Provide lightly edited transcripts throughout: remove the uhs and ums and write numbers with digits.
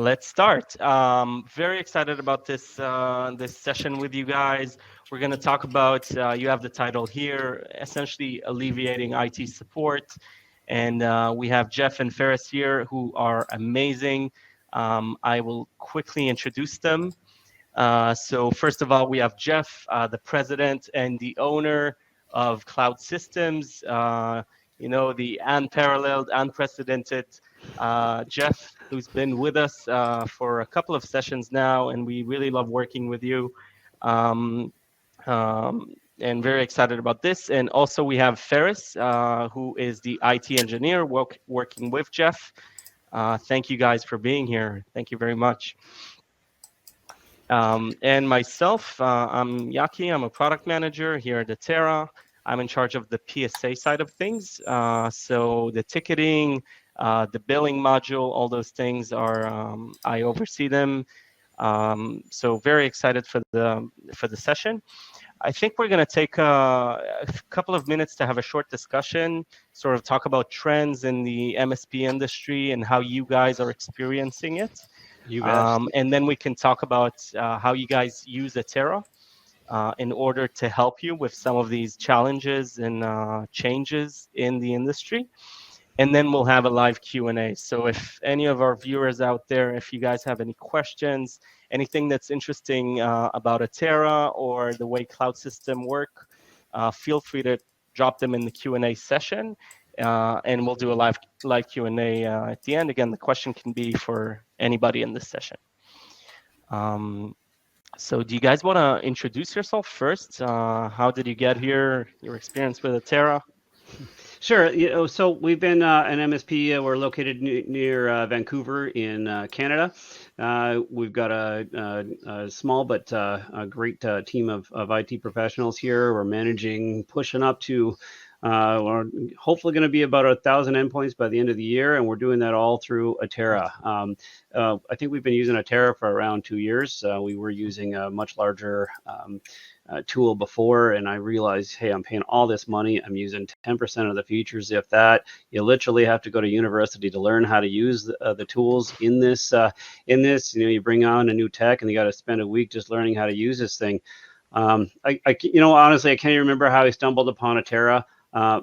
Let's start. Very excited about this session with you guys. We're going to talk about, you have the title here, essentially alleviating IT support. And we have Jeff and Ferris here who are amazing. I will quickly introduce them. So first of all, we have Jeff, the president and the owner of Cloud Systems. The unparalleled, unprecedented Jeff, who's been with us for a couple of sessions now, and we really love working with you. Um, and very excited about this. And also we have Ferris, who is the IT engineer working with Jeff. Thank you guys for being here. Thank you very much. And myself, I'm Yaki. I'm a product manager here at Atera. I'm in charge of the PSA side of things. So the ticketing, the billing module, all those things I oversee them. So very excited for the session. I think we're going to take a couple of minutes to have a short discussion, sort of talk about trends in the MSP industry and how you guys are experiencing it. You bet. And then we can talk about how you guys use Atera in order to help you with some of these challenges and changes in the industry. And then we'll have a live Q&A. So if any of our viewers out there, if you guys have any questions, anything that's interesting about Atera or the way cloud system work, feel free to drop them in the Q&A session. And we'll do a live Q&A at the end. Again, the question can be for anybody in this session. So do you guys want to introduce yourself first? How did you get here? Your experience with Atera? Sure. So we've been an MSP. We're located near Vancouver in Canada. We've got a small but a great team of IT professionals here. We're pushing up to we're hopefully going to be about 1,000 endpoints by the end of the year, and we're doing that all through Atera. I think we've been using Atera for around 2 years. We were using a much larger tool before, and I realized, hey, I'm paying all this money. I'm using 10% of the features. If that, you literally have to go to university to learn how to use the tools in this. You bring on a new tech, and you got to spend a week just learning how to use this thing. Honestly, I can't even remember how I stumbled upon Atera.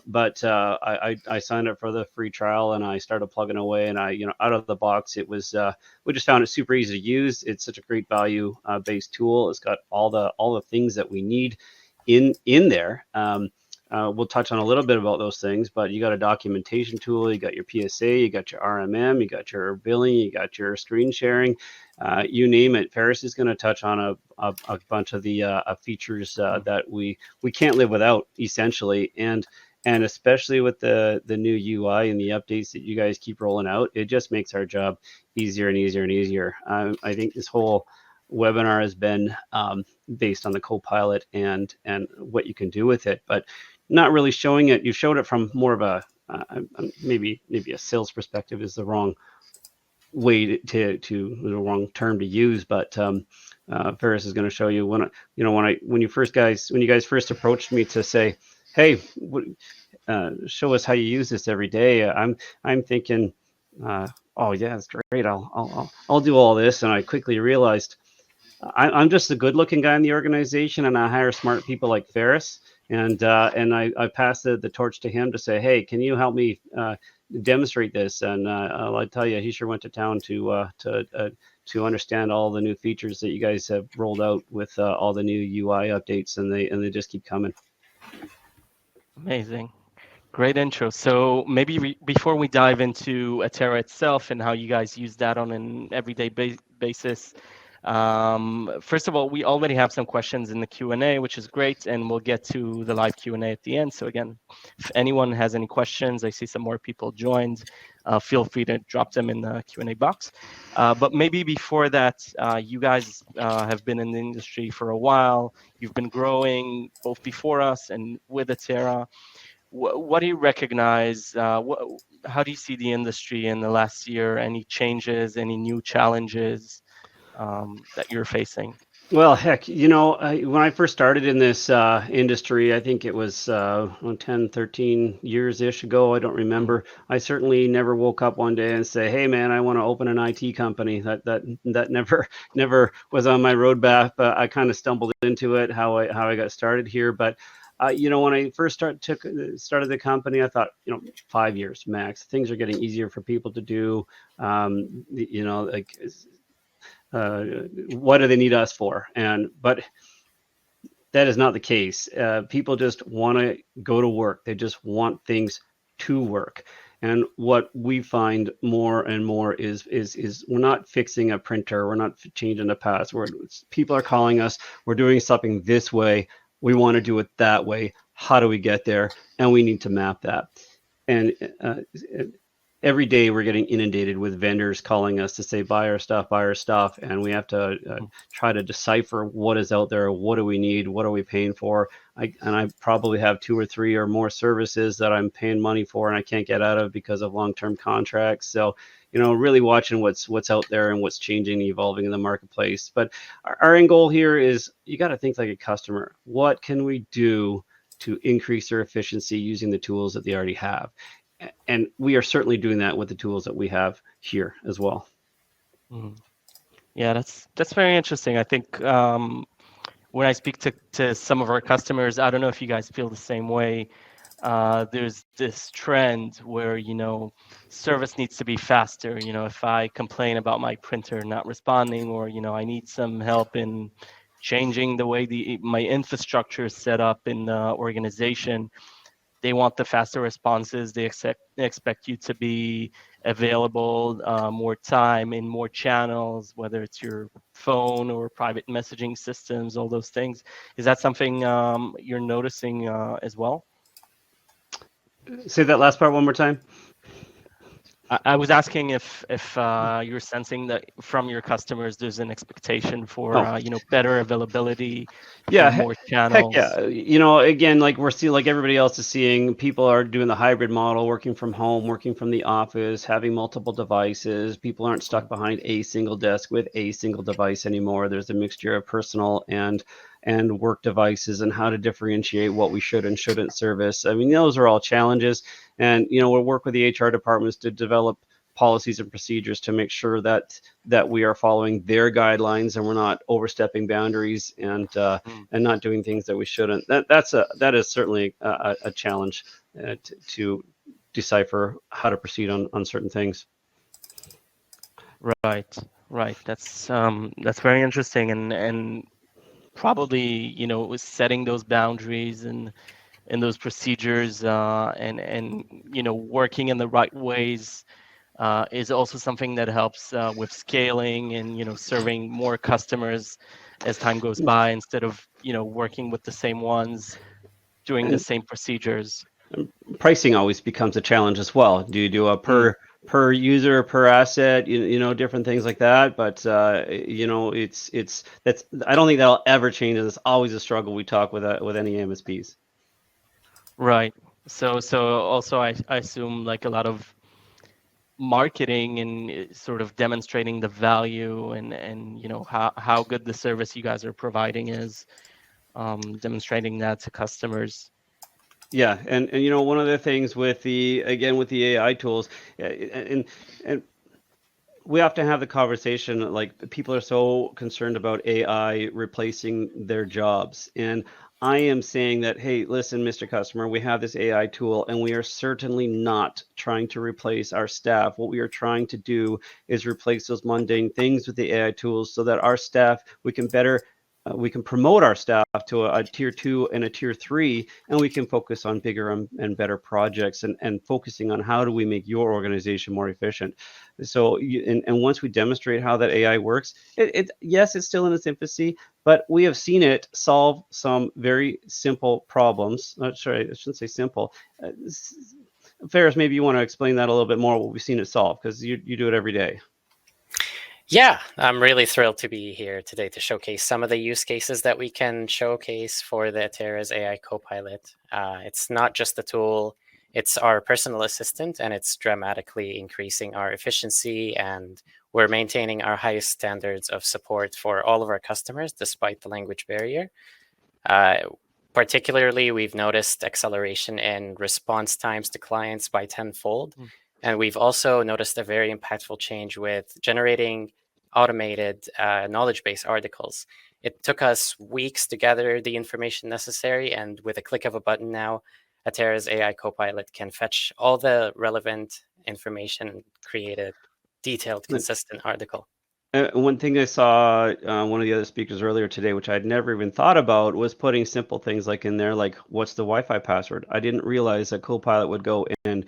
But I signed up for the free trial and I started plugging away, and out of the box, it was, we just found it super easy to use. It's such a great value based tool. It's got all the things that we need in there. We'll touch on a little bit about those things, but you got a documentation tool, you got your PSA, you got your RMM, you got your billing, you got your screen sharing, you name it. Ferris is going to touch on a bunch of the features that we can't live without, essentially, and especially with the new UI and the updates that you guys keep rolling out, it just makes our job easier and easier and easier. I think this whole webinar has been based on the Copilot and what you can do with it, but not really showing it. You showed it from more of a maybe a sales perspective is the wrong way to the wrong term to use, but Ferris is going to show you when you guys first approached me to say, hey, show us how you use this every day. I'm thinking, oh yeah, it's great. I'll do all this, and I quickly realized I'm just a good-looking guy in the organization, and I hire smart people like Ferris, and I passed the torch to him to say, hey, can you help me demonstrate this? And I tell you, he sure went to town to understand all the new features that you guys have rolled out with all the new UI updates, and they just keep coming. Amazing. Great intro. So maybe before we dive into Atera itself and how you guys use that on an everyday basis, first of all, we already have some questions in the Q&A, which is great, and we'll get to the live Q&A at the end. So again, if anyone has any questions, I see some more people joined, feel free to drop them in the Q&A box. But maybe before that, you guys have been in the industry for a while. You've been growing both before us and with Atera. What do you recognize? How do you see the industry in the last year? Any changes, any new challenges that you're facing? Well, heck, when I first started in this industry, I think it was 10, 13 years-ish ago. I don't Mm, remember. I certainly never woke up one day and say, "Hey, man, I want to open an IT company." That never never was on my roadmap. I kind of stumbled into it, how I got started here. But when I first started the company, I thought, 5 years max. Things are getting easier for people to do. Like uh, what do they need us for? But that is not the case. People just want to go to work. They just want things to work. And what we find more and more is we're not fixing a printer. We're not changing the password. People are calling us. We're doing something this way. We want to do it that way. How do we get there? And we need to map that. And every day we're getting inundated with vendors calling us to say buy our stuff, and we have to mm, try to decipher what is out there, what do we need, what are we paying for. I probably have two or three or more services that I'm paying money for and I can't get out of because of long-term contracts. So really watching what's out there and what's changing, evolving in the marketplace. But our end goal here is you got to think like a customer. What can we do to increase their efficiency using the tools that they already have? And we are certainly doing that with the tools that we have here as well. mm. Yeah, that's very interesting. I think when I speak to some of our customers, I don't know if you guys feel the same way. There's this trend where, service needs to be faster. If I complain about my printer not responding, or, I need some help in changing the way my infrastructure is set up in the organization, they want the faster responses. They expect you to be available more time in more channels, whether it's your phone or private messaging systems, all those things. Is that something you're noticing as well? Say that last part one more time. I was asking if you're sensing that from your customers there's an expectation for Oh, better availability for yeah, more heck channels. yeah. Again, like we're seeing, like everybody else is seeing, people are doing the hybrid model, working from home, working from the office, having multiple devices. People aren't stuck Mm, behind a single desk with a single device anymore. There's a mixture of personal and work devices, and how to differentiate what we should and shouldn't service. I mean, those are all challenges. And we'll work with the HR departments to develop policies and procedures to make sure that we are following their guidelines and we're not overstepping boundaries mm. and not doing things that we shouldn't. That is certainly a challenge to decipher how to proceed on certain things. Right, right. That's very interesting, and probably was setting those boundaries and those procedures and working in the right ways is also something that helps with scaling and serving more customers as time goes by, instead of working with the same ones, doing the And same procedures. pricing always becomes a challenge as well. Do you do a Mm, per user, per asset, different things like that? But it's that's I don't think that'll ever change. It's always a struggle we talk with any MSPs. right. So also I assume like a lot of marketing and sort of demonstrating the value and how good the service you guys are providing is, demonstrating that to customers. Yeah, and one of the things with the AI tools, and we have to have the conversation. Like, people are so concerned about AI replacing their jobs, and I am saying that, hey, listen, Mr. Customer, we have this AI tool, and we are certainly not trying to replace our staff. What we are trying to do is replace those mundane things with the AI tools, so that our staff, we can promote our staff to a tier 2 and a tier 3, and we can focus on bigger and better projects, and focusing on how do we make your organization more efficient. So and once we demonstrate how that AI works, yes, it's still in its infancy, but we have seen it solve some very simple problems. Not sorry, I shouldn't say simple. Uh, Ferris, maybe you want to explain that a little bit more, what we've seen it solve, because you do it every day. Yeah, I'm really thrilled to be here today to showcase some of the use cases that we can showcase for the Atera's AI Copilot. It's not just a tool, it's our personal assistant, and it's dramatically increasing our efficiency and We're maintaining our highest standards of support for all of our customers despite the language barrier. Particularly, we've noticed acceleration in response times to clients by tenfold. And we've also noticed a very impactful change with generating automated knowledge base articles. It took us weeks to gather the information necessary, and with a click of a button now, Atera's AI Copilot can fetch all the relevant information and create a detailed, consistent article. One thing I saw one of the other speakers earlier today, which I'd never even thought about, was putting simple things like in there, like what's the Wi-Fi password? I didn't realize that Copilot would go and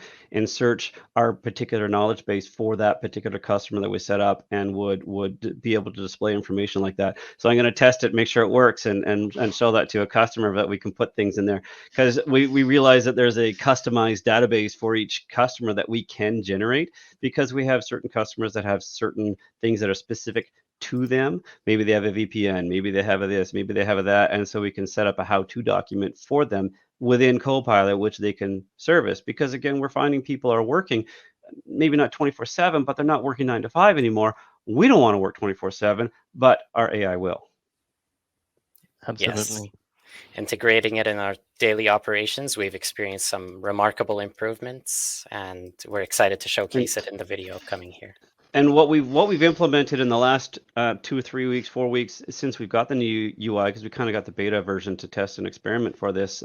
search our particular knowledge base for that particular customer that we set up, and would be able to display information like that. So I'm going to test it, make sure it works, and show that to a customer that we can put things in there, because we realize that there's a customized database for each customer that we can generate, because we have certain customers that have certain things that are specific to them. Maybe they have a VPN, maybe they have a this, maybe they have a that. And so we can set up a how-to document for them within Copilot, which they can service. Because again, we're finding people are working, maybe not 24/7, but they're not working 9 to 5 anymore. We don't want to work 24/7, but our AI will. Absolutely. Yes. Integrating it in our daily operations, we've experienced some remarkable improvements, and we're excited to showcase it in the video coming here. And what we've implemented in the last 2 or 3 weeks, 4 weeks since we've got the new UI, because we kind of got the beta version to test and experiment for this,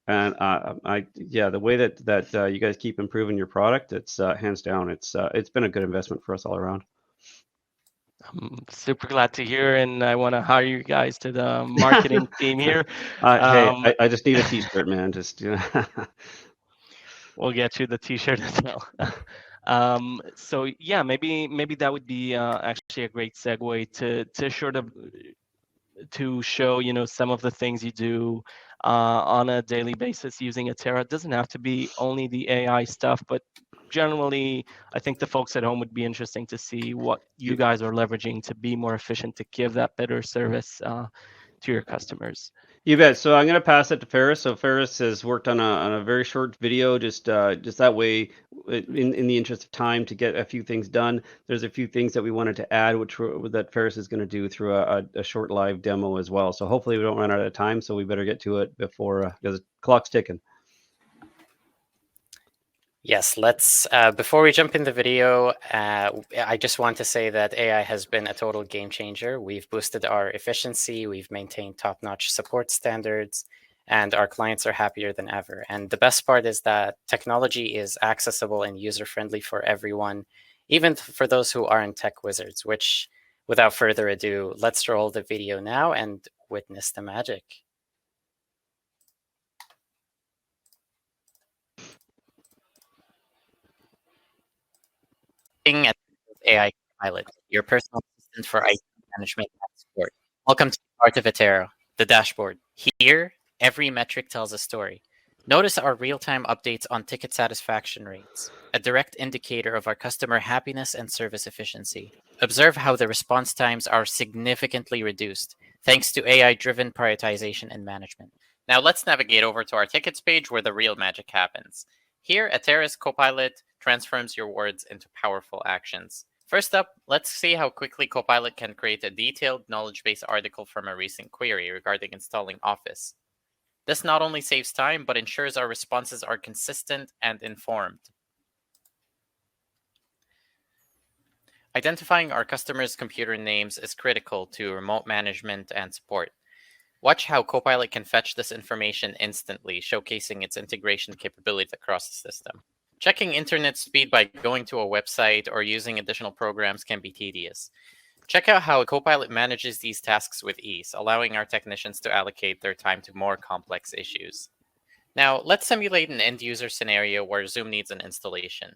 and the way that you guys keep improving your product, it's hands down, it's been a good investment for us all around. I'm super glad to hear, and I want to hire you guys to the marketing team here. Hey, I just need a T-shirt, man. Just We'll get you the T-shirt as well. So yeah, maybe that would be actually a great segue to sort of to show some of the things you do on a daily basis using Atera. It doesn't have to be only the AI stuff, but generally, I think the folks at home would be interesting to see what you guys are leveraging to be more efficient, to give that better service to your customers. You bet. So I'm going to pass it to Ferris. So Ferris has worked on a very short video, just that way, in the interest of time, to get a few things done. There's a few things that we wanted to add, that Ferris is going to do through a short live demo as well. So hopefully we don't run out of time. So we better get to it before, because the clock's ticking. Yes, let's, before we jump in the video, I just want to say that AI has been a total game changer. We've boosted our efficiency, we've maintained top-notch support standards, and our clients are happier than ever. And the best part is that technology is accessible and user-friendly for everyone, even for those who aren't tech wizards, which, without further ado, let's roll the video now and witness the magic. At AI Pilot, your personal assistant for IT management and support. Welcome to the Art of Atera, the dashboard. Here, every metric tells a story. Notice our real-time updates on ticket satisfaction rates, a direct indicator of our customer happiness and service efficiency. Observe how the response times are significantly reduced, thanks to AI-driven prioritization and management. Now let's navigate over to our tickets page where the real magic happens. Here, Atera's Copilot transforms your words into powerful actions. First up, let's see how quickly Copilot can create a detailed knowledge base article from a recent query regarding installing Office. This not only saves time, but ensures our responses are consistent and informed. Identifying our customers' computer names is critical to remote management and support. Watch how Copilot can fetch this information instantly, showcasing its integration capability across the system. Checking internet speed by going to a website or using additional programs can be tedious. Check out how Copilot manages these tasks with ease, allowing our technicians to allocate their time to more complex issues. Now, let's simulate an end-user scenario where Zoom needs an installation.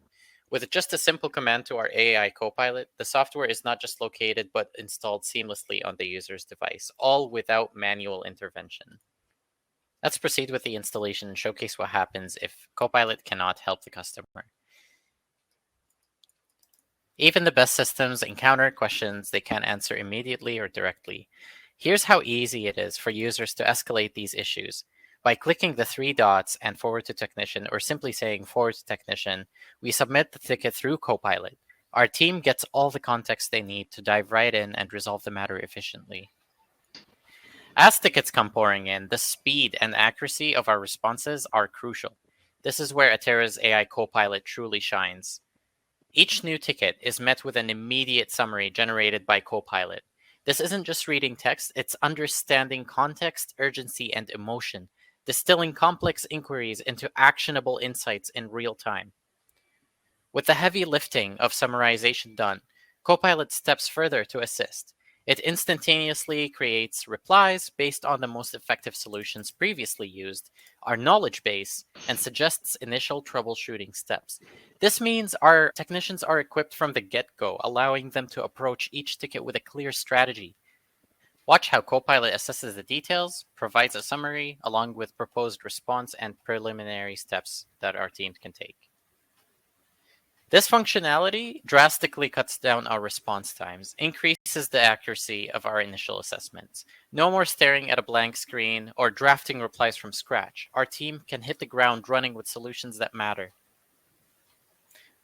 With just a simple command to our AI Copilot, the software is not just located but installed seamlessly on the user's device, all without manual intervention. Let's proceed with the installation and showcase what happens if Copilot cannot help the customer. Even the best systems encounter questions they can't answer immediately or directly. Here's how easy it is for users to escalate these issues. By clicking the 3 dots and forward to technician, or simply saying forward to technician, we submit the ticket through Copilot. Our team gets all the context they need to dive right in and resolve the matter efficiently. As tickets come pouring in, the speed and accuracy of our responses are crucial. This is where Atera's AI Copilot truly shines. Each new ticket is met with an immediate summary generated by Copilot. This isn't just reading text, it's understanding context, urgency, and emotion, distilling complex inquiries into actionable insights in real time. With the heavy lifting of summarization done, Copilot steps further to assist. It instantaneously creates replies based on the most effective solutions previously used, our knowledge base, and suggests initial troubleshooting steps. This means our technicians are equipped from the get-go, allowing them to approach each ticket with a clear strategy. Watch how Copilot assesses the details, provides a summary, along with proposed response and preliminary steps that our team can take. This functionality drastically cuts down our response times, increases the accuracy of our initial assessments. No more staring at a blank screen or drafting replies from scratch. Our team can hit the ground running with solutions that matter.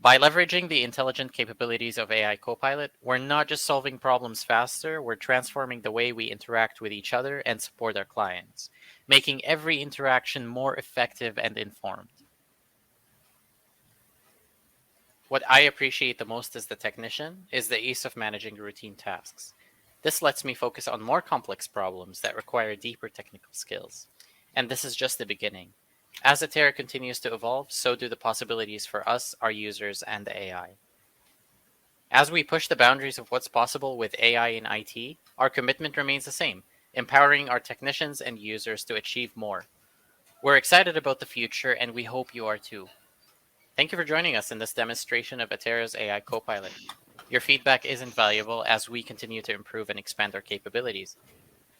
By leveraging the intelligent capabilities of AI Copilot, we're not just solving problems faster, we're transforming the way we interact with each other and support our clients, making every interaction more effective and informed. What I appreciate the most as the technician is the ease of managing routine tasks. This lets me focus on more complex problems that require deeper technical skills. And this is just the beginning. As Atera continues to evolve, so do the possibilities for us, our users, and the AI. As we push the boundaries of what's possible with AI in IT, our commitment remains the same, empowering our technicians and users to achieve more. We're excited about the future, and we hope you are too. Thank you for joining us in this demonstration of Atera's AI Copilot. Your feedback is invaluable as we continue to improve and expand our capabilities.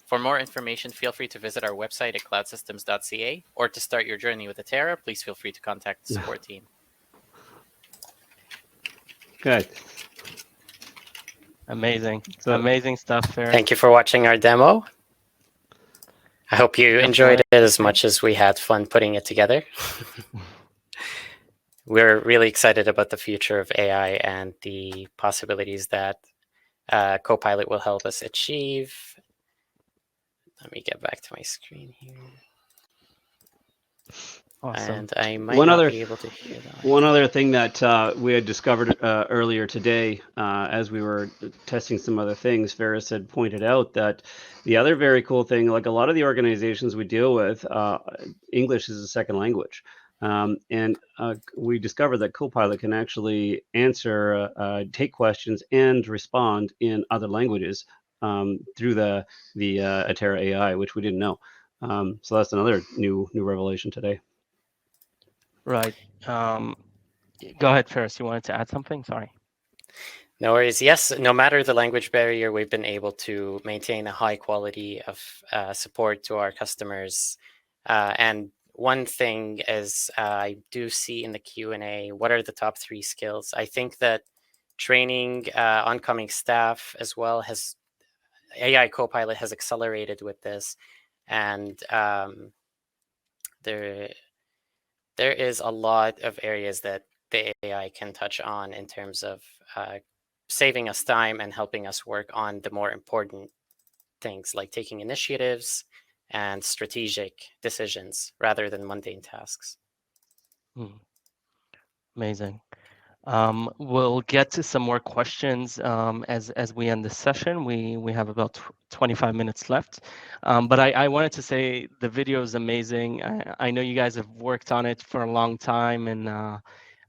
For more information, feel free to visit our website at cloudsystems.ca, or to start your journey with Atera, please feel free to contact the support team. Good. Amazing. So- Amazing stuff, Ferris. Thank you for watching our demo. I hope you enjoyed it as much as we had fun putting it together. We're really excited about the future of AI and the possibilities that Copilot will help us achieve. Let me get back to my screen here. Awesome. And I might One not other- be able to hear that. One other thing that we had discovered earlier today, as we were testing some other things, Ferris had pointed out that the other very cool thing, like a lot of the organizations we deal with, English is a second language. And we discovered that Copilot can actually answer, take questions, and respond in other languages through the Atera AI, which we didn't know. So that's another new revelation today. Right. Go ahead, Ferris. You wanted to add something? Sorry. No worries. Yes, no matter the language barrier, we've been able to maintain a high quality of support to our customers. And one thing is, I do see in the Q&A, what are the top 3 skills? I think that training oncoming staff as well has, AI Copilot has accelerated with this. And there is a lot of areas that the AI can touch on in terms of saving us time and helping us work on the more important things like taking initiatives and strategic decisions rather than mundane tasks. Amazing. We'll get to some more questions as we end the session. We have about 25 minutes left. But I wanted to say the video is amazing. I know you guys have worked on it for a long time, and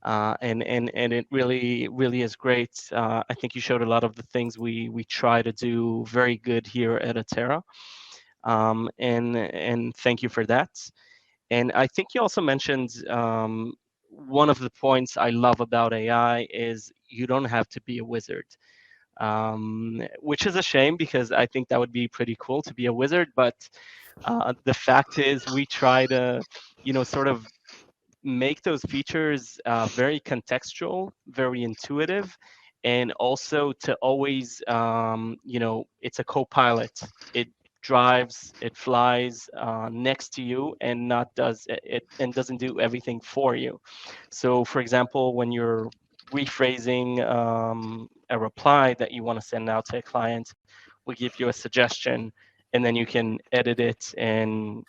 it really is great. I think you showed a lot of the things we try to do very good here at Atera. And thank you for that. And I think you also mentioned one of the points I love about AI is you don't have to be a wizard, which is a shame because I think that would be pretty cool to be a wizard. But the fact is, we try to, sort of make those features very contextual, very intuitive, and also to always, it's a co-pilot. It drives, it flies next to you, and not does it and doesn't do everything for you. So, for example, when you're rephrasing a reply that you want to send out to a client. We give you a suggestion, and then you can edit it and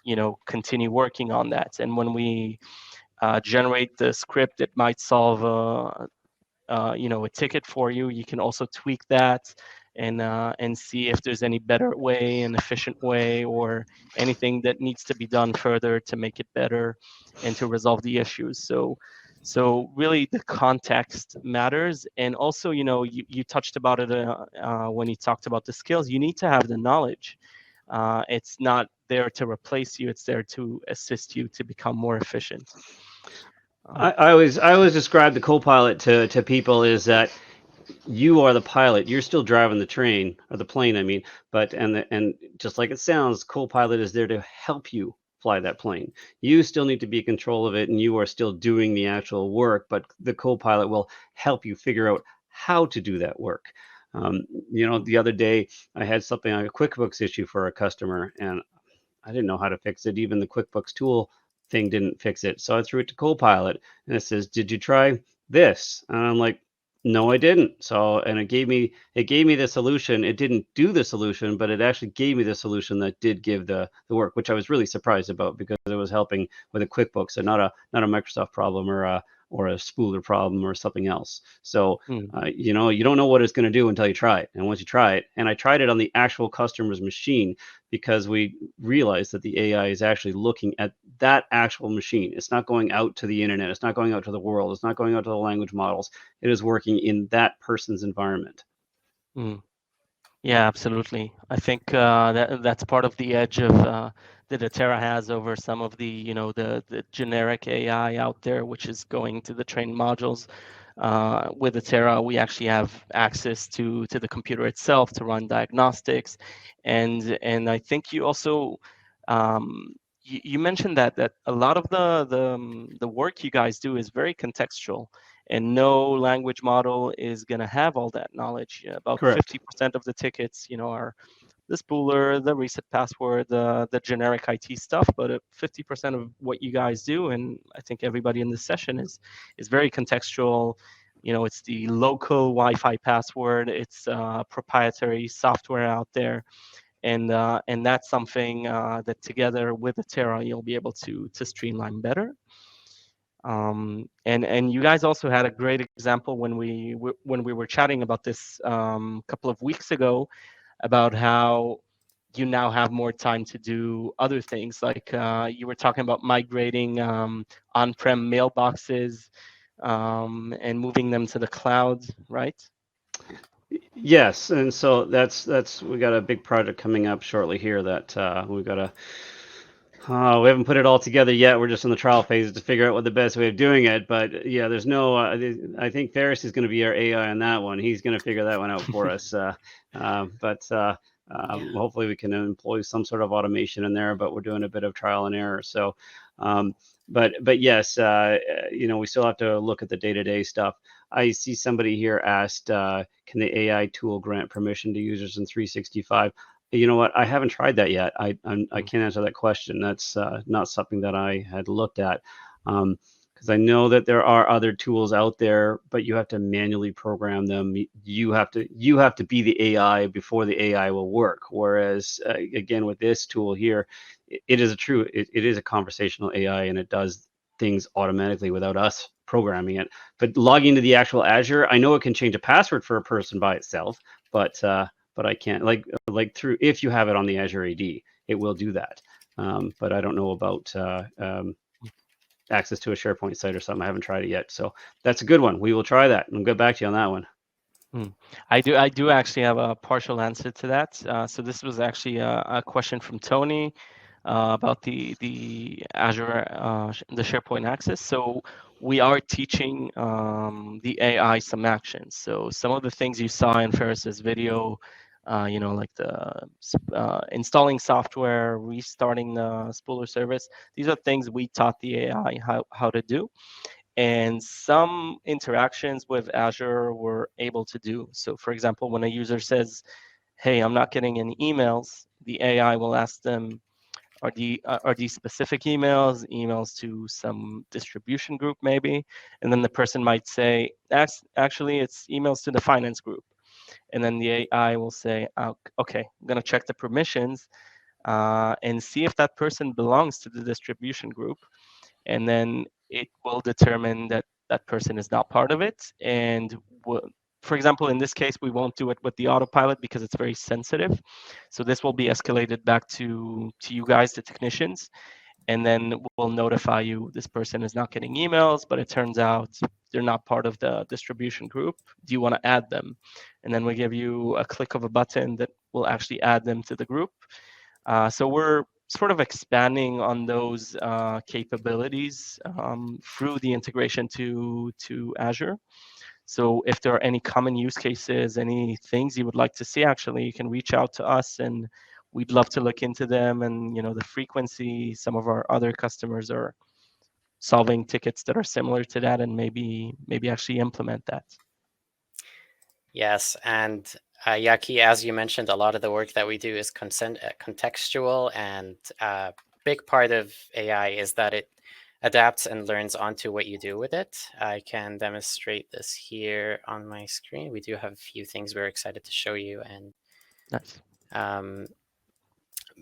continue working on that. And when we generate the script that might solve a ticket for you, you can also tweak that and see if there's any better way, an efficient way, or anything that needs to be done further to make it better and to resolve the issues. So really the context matters. And also, you touched about it when you talked about the skills. You need to have the knowledge. It's not there to replace you, it's there to assist you to become more efficient. I always describe the co-pilot to people is that you are the pilot. You're still driving the train or the plane, I mean. But and just like it sounds, co-pilot is there to help you fly that plane. You still need to be in control of it, and you are still doing the actual work. But the co-pilot will help you figure out how to do that work. The other day I had something like a QuickBooks issue for a customer, and I didn't know how to fix it. Even the QuickBooks tool thing didn't fix it. So I threw it to Copilot and it says, "Did you try this?" And I'm like, "No, I didn't." So and it gave me the solution. It didn't do the solution, but it actually gave me the solution that did give the work, which I was really surprised about because it was helping with a QuickBooks and not a Microsoft problem or a spooler problem or something else. So you don't know what it's going to do until you try it. And once you try it, and I tried it on the actual customer's machine because we realized that the AI is actually looking at that actual machine. It's not going out to the internet. It's not going out to the world. It's not going out to the language models. It is working in that person's environment. Mm. Yeah, absolutely. I think that's part of the edge of that Atera has over some of the generic AI out there, which is going to the training modules. With Atera, we actually have access to the computer itself to run diagnostics, and I think you also you mentioned that a lot of the work you guys do is very contextual, and no language model is going to have all that knowledge. About Correct. 50% of the tickets, are the spooler, the reset password, the generic IT stuff. But 50% of what you guys do, and I think everybody in this session is very contextual. It's the local Wi-Fi password. It's proprietary software out there, and that's something that together with Atera you'll be able to streamline better. And you guys also had a great example when we were chatting about this couple of weeks ago about how you now have more time to do other things, like you were talking about migrating on-prem mailboxes and moving them to the cloud, right? Yes, and so that's we got a big project coming up shortly here that we've got to. We haven't put it all together yet. We're just in the trial phases to figure out what the best way of doing it. But yeah, there's no. I think Ferris is going to be our AI on that one. He's going to figure that one out for us. Hopefully we can employ some sort of automation in there. But we're doing a bit of trial and error. So, but yes, we still have to look at the day-to-day stuff. I see somebody here asked, can the AI tool grant permission to users in 365? You know what? I haven't tried that yet. I can't answer that question. That's not something that I had looked at, because I know that there are other tools out there, but you have to manually program them. You have to be the AI before the AI will work. Whereas again, with this tool here, it is a conversational AI, and it does things automatically without us programming it. But logging to the actual Azure, I know it can change a password for a person by itself, but I can't like through if you have it on the Azure AD, it will do that. But I don't know about access to a SharePoint site or something. I haven't tried it yet. So that's a good one. We will try that and get back to you on that one. I do actually have a partial answer to that. So this was actually a question from Tony about the Azure the SharePoint access. So we are teaching the AI some actions. So some of the things you saw in Ferris's video, like the installing software, restarting the spooler service. These are things we taught the AI how to do. And some interactions with Azure were able to do. So for example, when a user says, hey, I'm not getting any emails, the AI will ask them, are these specific emails to some distribution group maybe? And then the person might say, actually, it's emails to the finance group. And then the AI will say, okay, I'm going to check the permissions and see if that person belongs to the distribution group. And then it will determine that that person is not part of it. And for example, in this case, we won't do it with the autopilot because it's very sensitive. So this will be escalated back to you guys, the technicians, and then we'll notify you this person is not getting emails, but it turns out they're not part of the distribution group. Do you want to add them? And then we give you a click of a button that will actually add them to the group. So we're sort of expanding on those capabilities through the integration to Azure. So if there are any common use cases, any things you would like to see, actually, you can reach out to us and we'd love to look into them. And the frequency, some of our other customers are solving tickets that are similar to that and maybe actually implement that. Yes, and Yaki, as you mentioned, a lot of the work that we do is contextual, and a big part of AI is that it adapts and learns onto what you do with it. I can demonstrate this here on my screen. We do have a few things we're excited to show you. And Nice.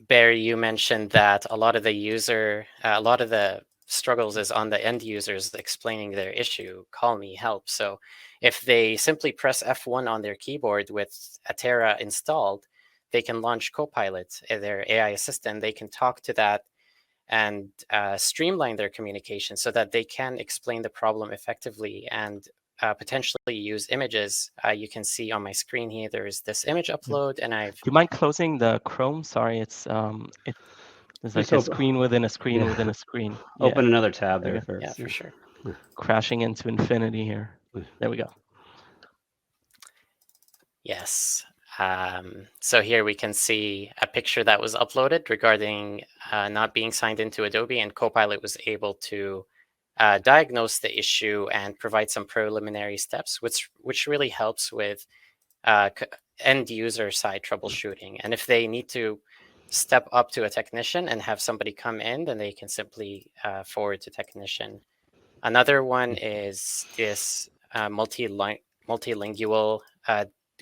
Barry, you mentioned that a lot of the struggles is on the end users explaining their issue, call me, help. So if they simply press F1 on their keyboard with Atera installed, they can launch Copilot, their AI assistant. They can talk to that and streamline their communication so that they can explain the problem effectively and potentially use images. You can see on my screen here, there's this image upload, and Do you mind closing the Chrome? Sorry, it's like a screen within a screen within a screen. Open another tab there first. Yeah, for sure. Crashing into infinity here. There we go. Yes. So here we can see a picture that was uploaded regarding not being signed into Adobe, and Copilot was able to diagnose the issue and provide some preliminary steps, which really helps with end user side troubleshooting. And if they need to step up to a technician and have somebody come in, then they can simply forward to technician. Another one is this multilingual.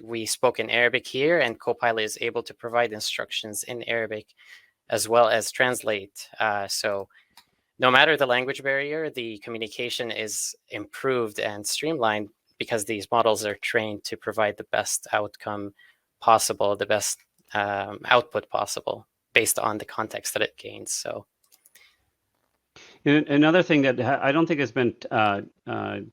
We spoke in Arabic here, and Copilot is able to provide instructions in Arabic as well as translate. So no matter the language barrier, the communication is improved and streamlined because these models are trained to provide the best outcome possible, the best output possible based on the context that it gains. So another thing that I don't think has been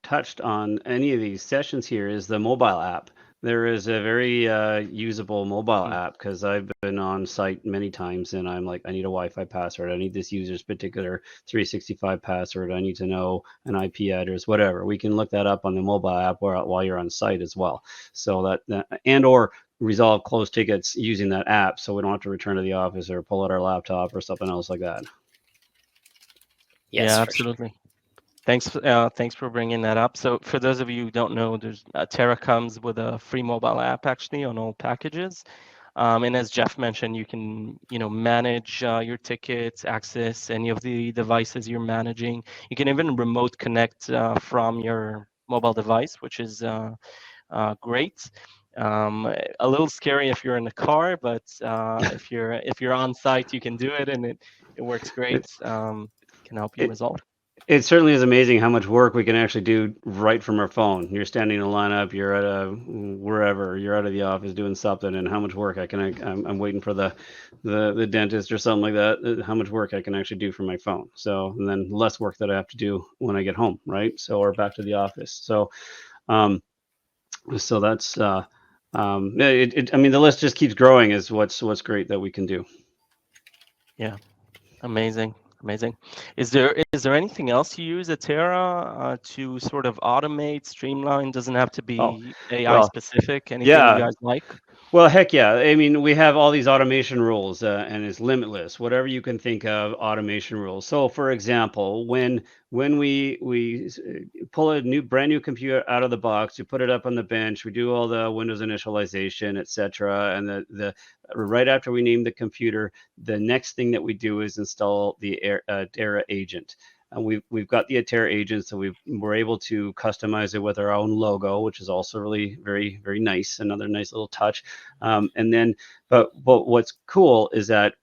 touched on any of these sessions here is the mobile app. There is a very usable mobile app because I've been on site many times and I'm like, I need a Wi-Fi password. I need this user's particular 365 password. I need to know an IP address, whatever. We can look that up on the mobile app while you're on site as well. So that and or resolve closed tickets using that app so we don't have to return to the office or pull out our laptop or something else like that. yes, yeah, absolutely. Thanks for bringing that up. So for those of you who don't know, Atera comes with a free mobile app actually on all packages. And as Jeff mentioned, you can manage your tickets, access any of the devices you're managing. You can even remote connect from your mobile device, which is great. A little scary if you're in a car, but if you're on site, you can do it, and it works great. Can help you resolve. It certainly is amazing how much work we can actually do right from our phone. You're standing in a lineup, you're at wherever, you're out of the office doing something, and how much work I'm waiting for the dentist or something like that. How much work I can actually do from my phone. So, and then less work that I have to do when I get home, right? So, or back to the office. So, so that's I mean, the list just keeps growing. Is what's great that we can do. Yeah, amazing. Is there anything else you use Atera to sort of automate, streamline? Doesn't have to be AI specific. Anything you guys like? Well, heck yeah. I mean, we have all these automation rules and it's limitless. Whatever you can think of, automation rules. So for example, when we pull a brand new computer out of the box, we put it up on the bench, we do all the Windows initialization, etc., and right after we name the computer, the next thing that we do is install the Atera agent. And we've got the Atera agent, so we're able to customize it with our own logo, which is also really very, very nice. Another nice little touch. And then, but what's cool is that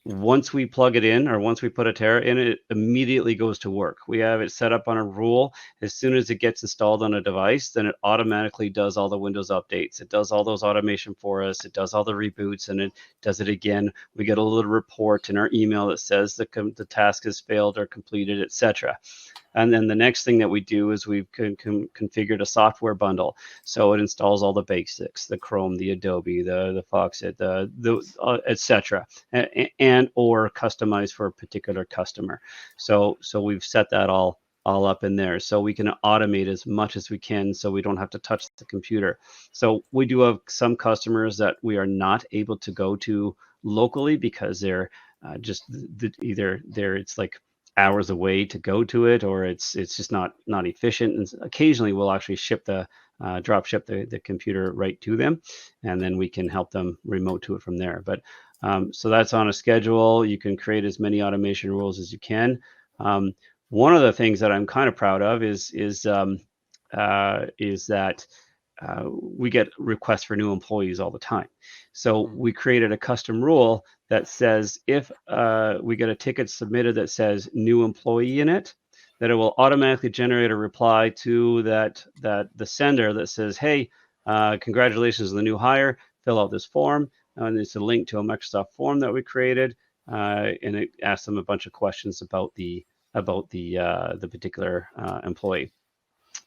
once we plug it in, or once we put Atera in, it immediately goes to work. We have it set up on a rule. As soon as it gets installed on a device, then it automatically does all the Windows updates. It does all those automation for us. It does all the reboots, and it does it again. We get a little report in our email that says the task has failed or completed, etc. And then the next thing that we do is we've configured a software bundle. So it installs all the basics, the Chrome, the Adobe, the Foxit, etc., and or customized for a particular customer. So we've set that all up in there, so we can automate as much as we can, so we don't have to touch the computer. So we do have some customers that we are not able to go to locally because they're just either it's like hours away to go to it, or it's just not efficient. And occasionally we'll actually drop ship the computer right to them, and then we can help them remote to it from there. But so that's on a schedule. You can create as many automation rules as you can. One of the things that I'm kind of proud of is that we get requests for new employees all the time. So we created a custom rule that says if we get a ticket submitted that says new employee in it, that it will automatically generate a reply to that the sender that says, hey, congratulations on the new hire, fill out this form. And it's a link to a Microsoft form that we created, and it asks them a bunch of questions about the particular employee.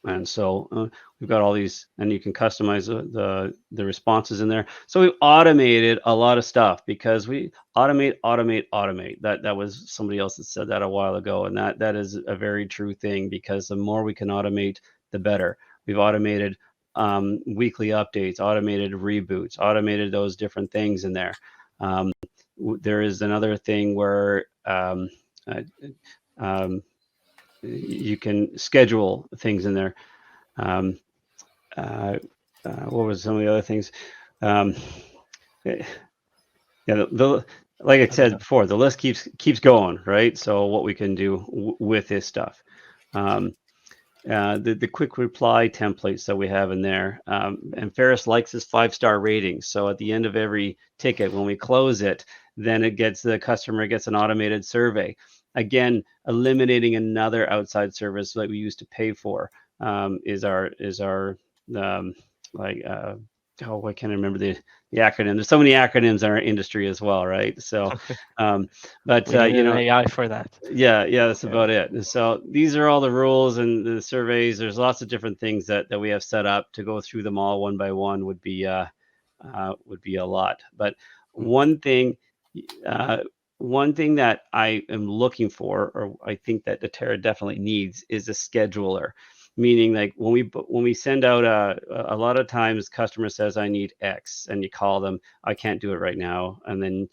And so we've got all these, and you can customize the responses in there. So we've automated a lot of stuff because we automate. That was somebody else that said that a while ago, and that is a very true thing, because the more we can automate, the better. We've automated weekly updates, automated reboots, automated those different things in there. There is another thing where you can schedule things in there. What was some of the other things? Like I said before, the list keeps going, right? So what we can do with this stuff. The quick reply templates that we have in there. And Ferris likes his 5-star rating. So at the end of every ticket, when we close it, then the customer gets an automated survey. Again, eliminating another outside service that we used to pay for is our I can't remember the acronym. There's so many acronyms in our industry as well, right? So, but we need an AI for that. Yeah, that's about it. And so these are all the rules and the surveys. There's lots of different things that we have set up. To go through them all one by one would be a lot. But one thing that I am looking for, or I think that Atera definitely needs, is a scheduler. Meaning, like when we send out a lot of times, customer says I need X, and you call them, I can't do it right now, and then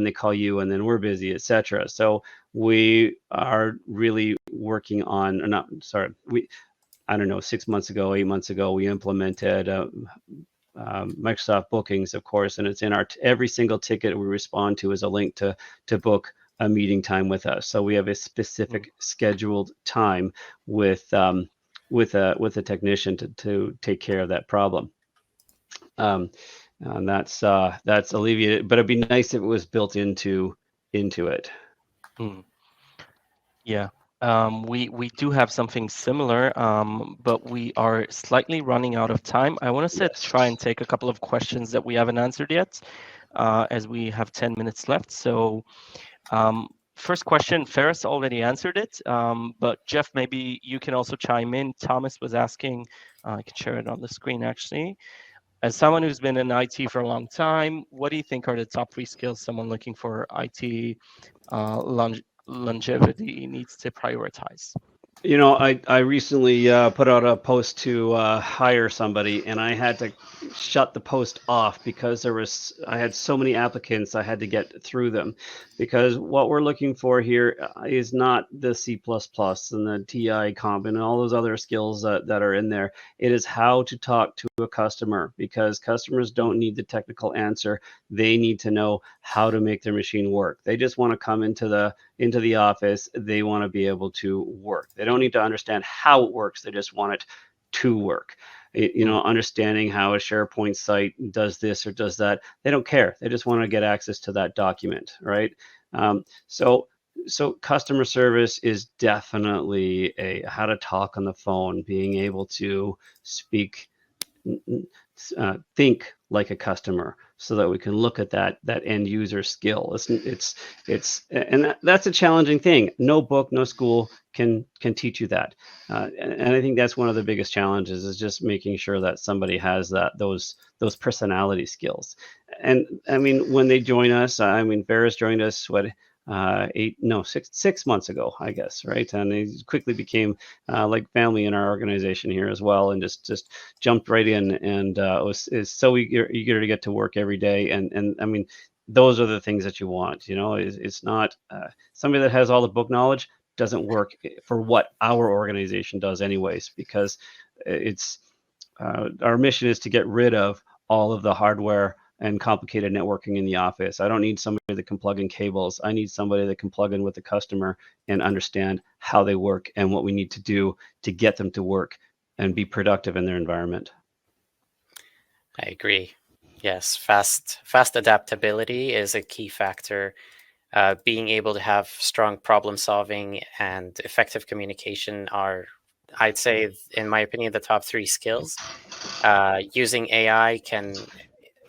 they call you, and then we're busy, etc. So we are really working on, I don't know, 6 months ago, 8 months ago, we implemented Microsoft Bookings, of course, and it's in every single ticket we respond to is a link to book a meeting time with us. So we have a specific scheduled time with a technician to take care of that problem. And that's alleviated, but it'd be nice if it was built into it. Yeah. We do have something similar, but we are slightly running out of time. I want to try and take a couple of questions that we haven't answered yet, as we have 10 minutes left. So first question, Ferris already answered it, but Jeff, maybe you can also chime in. Thomas was asking, I can share it on the screen actually. As someone who's been in IT for a long time, what do you think are the top 3 skills someone looking for IT longevity needs to prioritize? You know, I recently put out a post to hire somebody, and I had to shut the post off because I had so many applicants. I had to get through them because what we're looking for here is not the C++ and the TI comp and all those other skills that are in there. It is how to talk to a customer, because customers don't need the technical answer. They need to know how to make their machine work. They just want to come into the office. They want to be able to work. They don't need to understand how it works. They just want it to work. Understanding how a SharePoint site does this or does that. They don't care. They just want to get access to that document, right? So customer service is definitely how to talk on the phone, being able to speak, think like a customer, so that we can look at that end user skill. That's a challenging thing. No book, no school can teach you that, and I think that's one of the biggest challenges, is just making sure that somebody has those personality skills. And I mean, when they join us, I mean, Ferris joined us, what, 6 months ago, I guess, right? And he quickly became like family in our organization here as well, and just jumped right in, and is so eager to get to work every day. And I mean, those are the things that you want. It's not somebody that has all the book knowledge doesn't work for what our organization does anyways, because it's our mission is to get rid of all of the hardware and complicated networking in the office. I don't need somebody that can plug in cables. I need somebody that can plug in with the customer and understand how they work and what we need to do to get them to work and be productive in their environment. I agree. Yes, fast adaptability is a key factor. Being able to have strong problem solving and effective communication are, I'd say, in my opinion, the top three skills. Using AI can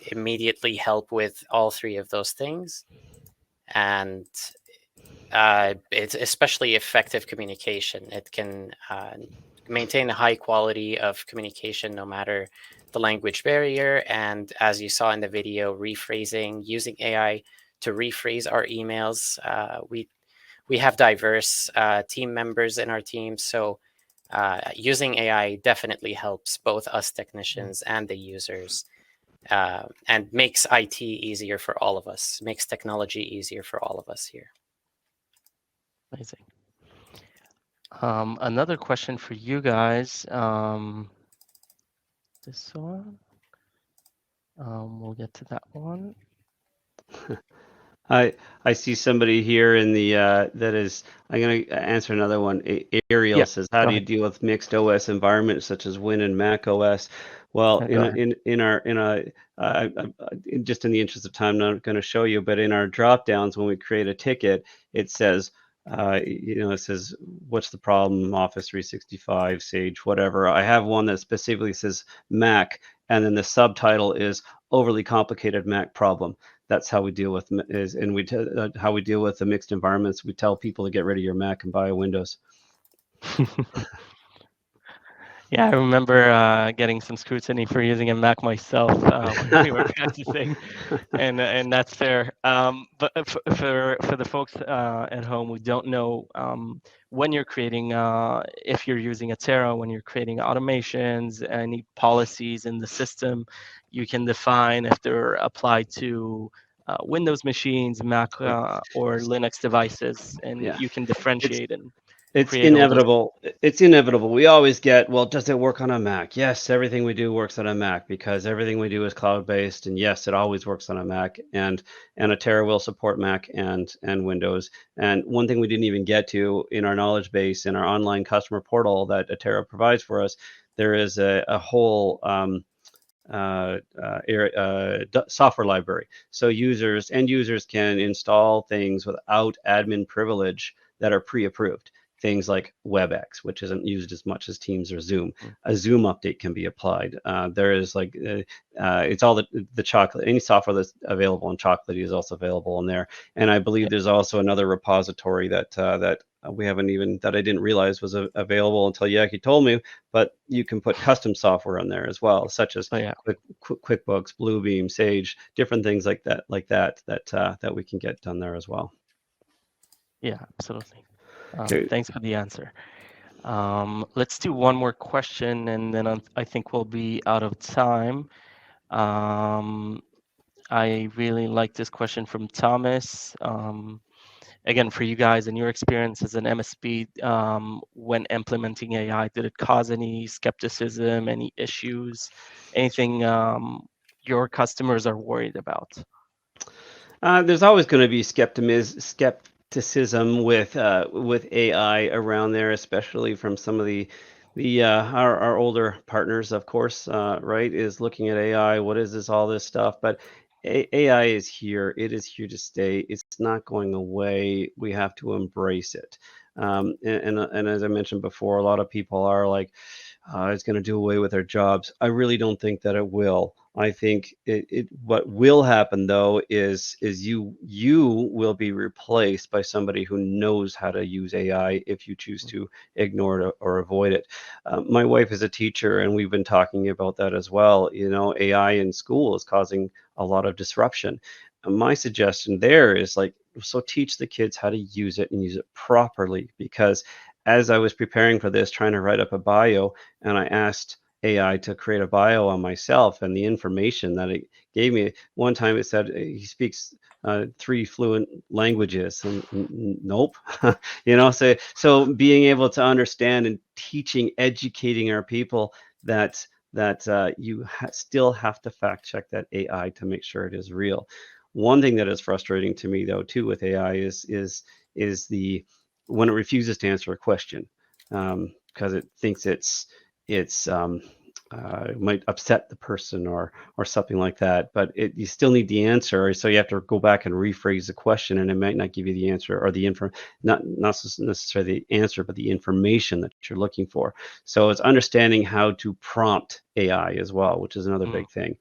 immediately help with all three of those things, and it's especially effective communication. It can maintain a high quality of communication no matter the language barrier. And as you saw in the video, rephrasing, using AI to rephrase our emails. We have diverse team members in our team, so using AI definitely helps both us technicians and the users, and makes IT easier for all of us, makes technology easier for all of us here. Amazing. Another question for you guys. This one. We'll get to that one. I see somebody here in the that is. I'm going to answer another one. Ariel Yeah, says, "How go do you ahead. deal with mixed OS environments such as Win and Mac OS?" Well, Go ahead. just in the interest of time, I'm not going to show you, but in our drop downs, when we create a ticket, it says, it says, "What's the problem? Office 365, Sage, whatever." I have one that specifically says Mac, and then the subtitle is "Overly Complicated Mac Problem." That's how we deal with how we deal with the mixed environments. We tell people to get rid of your Mac and buy a Windows. Yeah, I remember getting some scrutiny for using a Mac myself when we were practicing, and that's fair. But for the folks at home who don't know, when you're creating, if you're using Atera, when you're creating automations, any policies in the system, you can define if they're applied to Windows machines, Mac, or Linux devices, and Yeah, you can it's differentiate and it's create all those. inevitable. It's inevitable. We always get, well, does it work on a Mac? Yes, everything we do works on a Mac because everything we do is cloud-based, and yes, it always works on a Mac. And Atera will support Mac and Windows. And one thing we didn't even get to in our knowledge base, in our online customer portal that Atera provides for us, there is a whole software library. So end users can install things without admin privilege that are pre-approved. Things like WebEx, which isn't used as much as Teams or Zoom. A Zoom update can be applied. There is it's all the chocolate. Any software that's available in Chocolatey is also available in there. And I believe there's also another repository that we haven't even, that I didn't realize was available until Yaki told me. But you can put custom software on there as well, such as Oh yeah. QuickBooks, Bluebeam, Sage, different things like that that we can get done there as well. Yeah, absolutely. Okay. Thanks for the answer. Let's do one more question, and then I think we'll be out of time. Um, I really like this question from Thomas. Again, for you guys and your experience as an MSP when implementing AI, did it cause any skepticism, any issues, anything your customers are worried about? There's always going to be skepticism with AI around there, especially from some of our older partners, of course, right, is looking at AI. What is this, all this stuff? But AI is here. It is here to stay. It's not going away. We have to embrace it. And as I mentioned before, a lot of people are like, it's going to do away with our jobs. I really don't think that it will. I think what will happen though is you will be replaced by somebody who knows how to use AI if you choose to ignore it or avoid it. My wife is a teacher, and we've been talking about that as well. You know, AI in school is causing a lot of disruption. My suggestion there is like, so teach the kids how to use it and use it properly, because as I was preparing for this, trying to write up a bio, and I asked AI to create a bio on myself, and the information that it gave me. One time it said he speaks 3 fluent languages, and nope, you know. So being able to understand and teaching, educating our people that you still have to fact check that AI to make sure it is real. One thing that is frustrating to me though too with AI is the when it refuses to answer a question, because it thinks it's might upset the person or something like that. But you still need the answer, so you have to go back and rephrase the question, and it might not give you the answer or the not necessarily the answer, but the information that you're looking for. So it's understanding how to prompt AI as well, which is another big thing.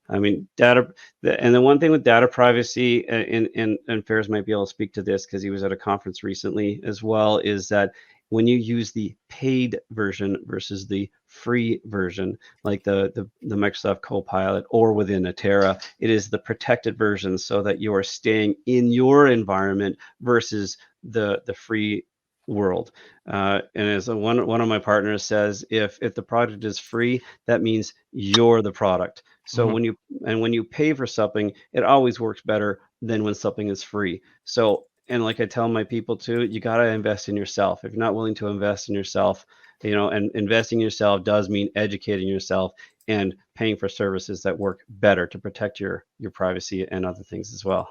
I mean, and the one thing with data privacy, and Ferris might be able to speak to this because he was at a conference recently as well, is that when you use the paid version versus the free version, like the Microsoft Copilot or within Atera, it is the protected version, so that you are staying in your environment versus the free world. And as one of my partners says, if the product is free, that means you're the product. So when you pay for something, it always works better than when something is free. So, and like I tell my people too, you got to invest in yourself. If you're not willing to invest in yourself, you know, and investing in yourself does mean educating yourself and paying for services that work better to protect your privacy and other things as well.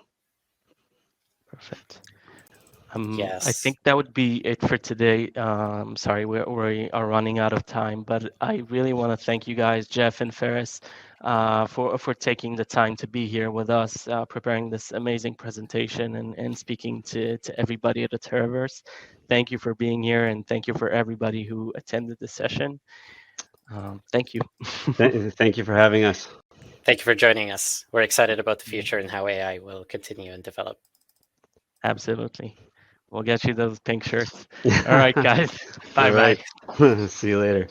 Perfect. I Yes. think that would be it for today. Sorry, we are running out of time, but I really want to thank you guys, Jeff and Ferris, for taking the time to be here with us, preparing this amazing presentation and speaking to everybody at the Terraverse. Thank you for being here, and thank you for everybody who attended the session. Thank you. Thank you for having us. Thank you for joining us. We're excited about the future and how AI will continue and develop. Absolutely. We'll get you those pink shirts. All right, guys. All Bye right. bye. See you later.